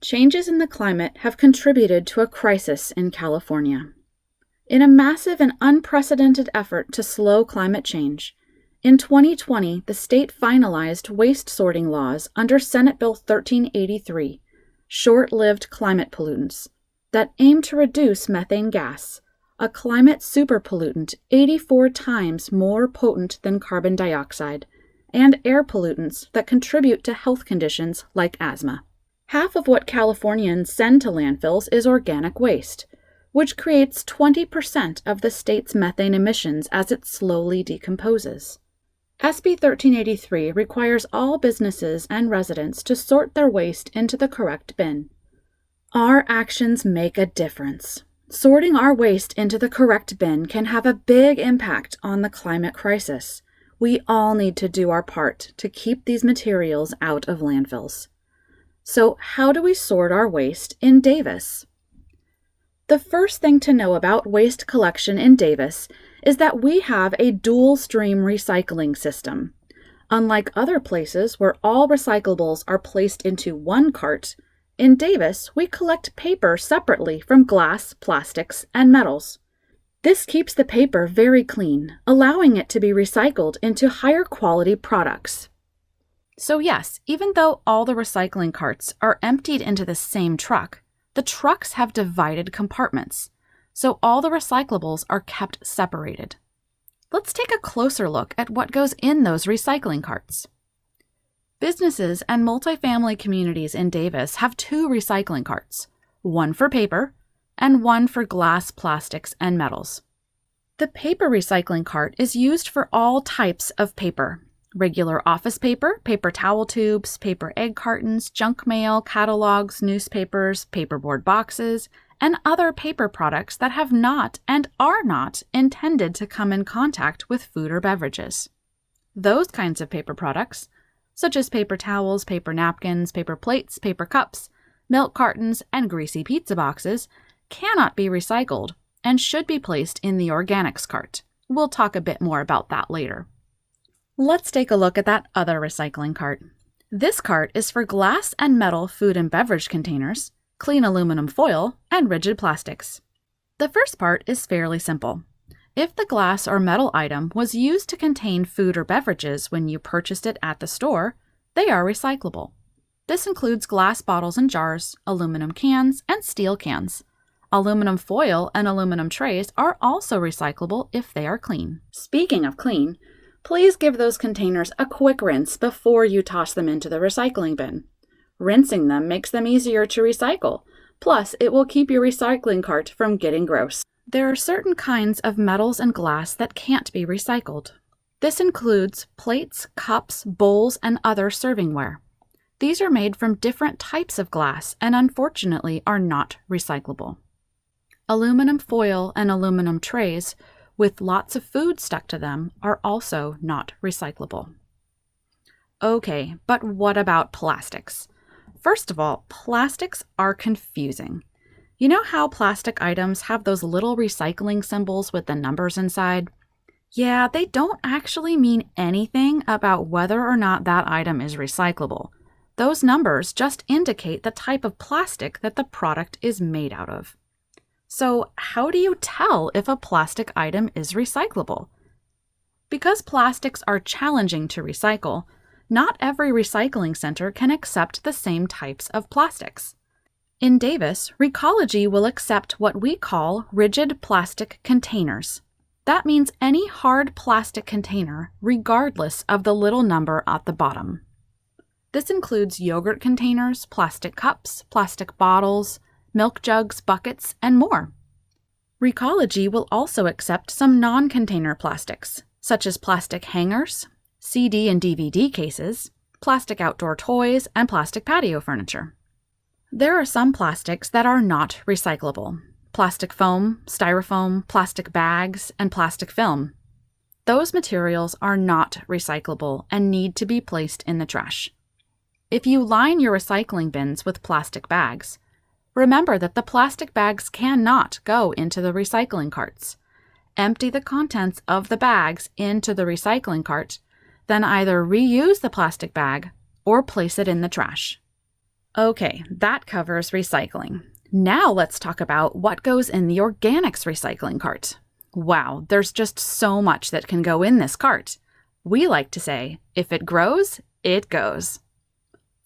changes in the climate have contributed to a crisis in California. In a massive and unprecedented effort to slow climate change, in 2020, the state finalized waste sorting laws under Senate Bill 1383, short-lived climate pollutants, that aim to reduce methane gas, a climate superpollutant 84 times more potent than carbon dioxide, and air pollutants that contribute to health conditions like asthma. Half of what Californians send to landfills is organic waste, which creates 20% of the state's methane emissions as it slowly decomposes. SB 1383 requires all businesses and residents to sort their waste into the correct bin. Our actions make a difference. Sorting our waste into the correct bin can have a big impact on the climate crisis. We all need to do our part to keep these materials out of landfills. So, how do we sort our waste in Davis? The first thing to know about waste collection in Davis is that we have a dual-stream recycling system. Unlike other places where all recyclables are placed into one cart, in Davis we collect paper separately from glass, plastics, and metals. This keeps the paper very clean, allowing it to be recycled into higher quality products. So yes, even though all the recycling carts are emptied into the same truck, the trucks have divided compartments, so all the recyclables are kept separated. Let's take a closer look at what goes in those recycling carts. Businesses and multifamily communities in Davis have 2 recycling carts, one for paper and one for glass, plastics, and metals. The paper recycling cart is used for all types of paper: regular office paper, paper towel tubes, paper egg cartons, junk mail, catalogs, newspapers, paperboard boxes, and other paper products that have not and are not intended to come in contact with food or beverages. Those kinds of paper products, such as paper towels, paper napkins, paper plates, paper cups, milk cartons, and greasy pizza boxes, cannot be recycled and should be placed in the organics cart. We'll talk a bit more about that later. Let's take a look at that other recycling cart. This cart is for glass and metal food and beverage containers, clean aluminum foil, and rigid plastics. The first part is fairly simple. If the glass or metal item was used to contain food or beverages when you purchased it at the store, they are recyclable. This includes glass bottles and jars, aluminum cans, and steel cans. Aluminum foil and aluminum trays are also recyclable if they are clean. Speaking of clean, please give those containers a quick rinse before you toss them into the recycling bin. Rinsing them makes them easier to recycle. Plus, it will keep your recycling cart from getting gross. There are certain kinds of metals and glass that can't be recycled. This includes plates, cups, bowls, and other servingware. These are made from different types of glass and unfortunately are not recyclable. Aluminum foil and aluminum trays with lots of food stuck to them are also not recyclable. Okay, but what about plastics? First of all, plastics are confusing. You know how plastic items have those little recycling symbols with the numbers inside? Yeah, they don't actually mean anything about whether or not that item is recyclable. Those numbers just indicate the type of plastic that the product is made out of. So, how do you tell if a plastic item is recyclable? Because plastics are challenging to recycle, not every recycling center can accept the same types of plastics. In Davis, Recology will accept what we call rigid plastic containers. That means any hard plastic container, regardless of the little number at the bottom. This includes yogurt containers, plastic cups, plastic bottles, milk jugs, buckets, and more. Recology will also accept some non-container plastics, such as plastic hangers, CD and DVD cases, plastic outdoor toys, and plastic patio furniture. There are some plastics that are not recyclable: plastic foam, styrofoam, plastic bags, and plastic film. Those materials are not recyclable and need to be placed in the trash. If you line your recycling bins with plastic bags, remember that the plastic bags cannot go into the recycling carts. Empty the contents of the bags into the recycling cart, then either reuse the plastic bag or place it in the trash. Okay, that covers recycling. Now let's talk about what goes in the organics recycling cart. Wow, there's just so much that can go in this cart. We like to say, if it grows, it goes.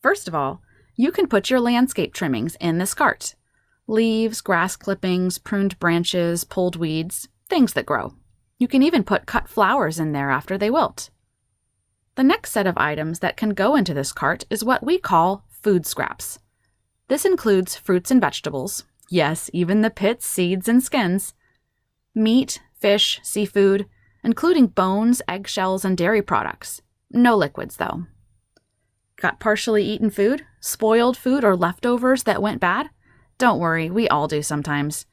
First of all, you can put your landscape trimmings in this cart. Leaves, grass clippings, pruned branches, pulled weeds, things that grow. You can even put cut flowers in there after they wilt. The next set of items that can go into this cart is what we call food scraps. This includes fruits and vegetables, yes, even the pits, seeds, and skins, meat, fish, seafood, including bones, eggshells, and dairy products. No liquids, though. Got partially eaten food, spoiled food, or leftovers that went bad? Don't worry, we all do sometimes.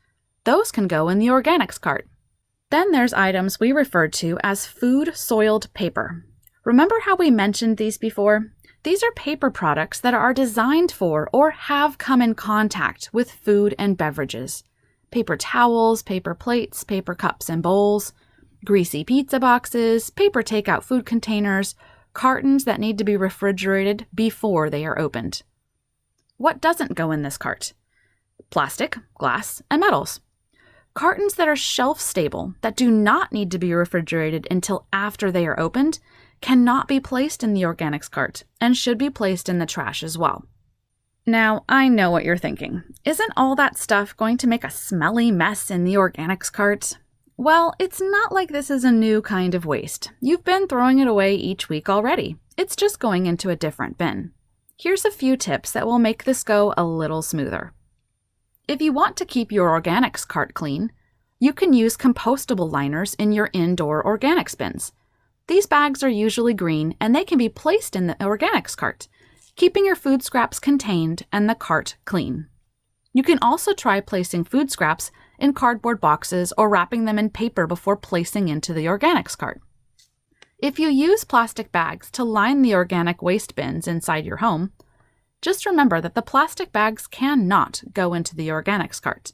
Those can go in the organics cart. Then there's items we referred to as food-soiled paper. Remember how we mentioned these before? These are paper products that are designed for or have come in contact with food and beverages. Paper towels, paper plates, paper cups and bowls, greasy pizza boxes, paper takeout food containers, cartons that need to be refrigerated before they are opened. What doesn't go in this cart? Plastic, glass, and metals. Cartons that are shelf-stable, that do not need to be refrigerated until after they are opened, cannot be placed in the organics cart and should be placed in the trash as well. Now, I know what you're thinking. Isn't all that stuff going to make a smelly mess in the organics cart? Well, it's not like this is a new kind of waste. You've been throwing it away each week already. It's just going into a different bin. Here's a few tips that will make this go a little smoother. If you want to keep your organics cart clean, you can use compostable liners in your indoor organics bins. These bags are usually green and they can be placed in the organics cart, keeping your food scraps contained and the cart clean. You can also try placing food scraps in cardboard boxes or wrapping them in paper before placing into the organics cart. If you use plastic bags to line the organic waste bins inside your home, just remember that the plastic bags cannot go into the organics cart.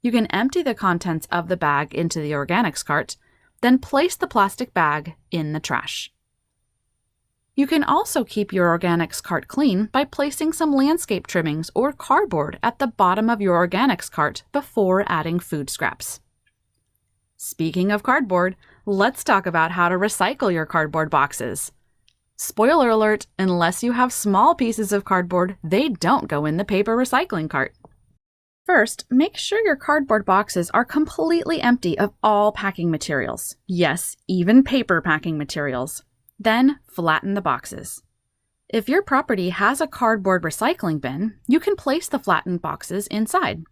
You can empty the contents of the bag into the organics cart, then place the plastic bag in the trash. You can also keep your organics cart clean by placing some landscape trimmings or cardboard at the bottom of your organics cart before adding food scraps. Speaking of cardboard, let's talk about how to recycle your cardboard boxes. Spoiler alert, unless you have small pieces of cardboard, they don't go in the paper recycling cart. First, make sure your cardboard boxes are completely empty of all packing materials. Yes, even paper packing materials. Then, flatten the boxes. If your property has a cardboard recycling bin, you can place the flattened boxes inside.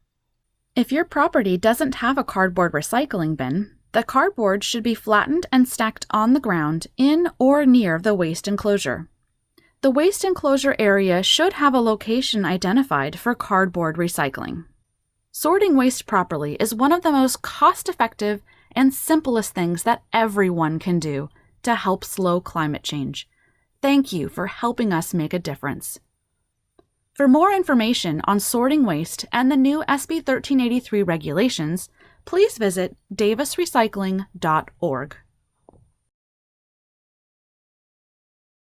If your property doesn't have a cardboard recycling bin, the cardboard should be flattened and stacked on the ground in or near the waste enclosure. The waste enclosure area should have a location identified for cardboard recycling. Sorting waste properly is one of the most cost-effective and simplest things that everyone can do to help slow climate change. Thank you for helping us make a difference. For more information on sorting waste and the new SB 1383 regulations, please visit davisrecycling.org.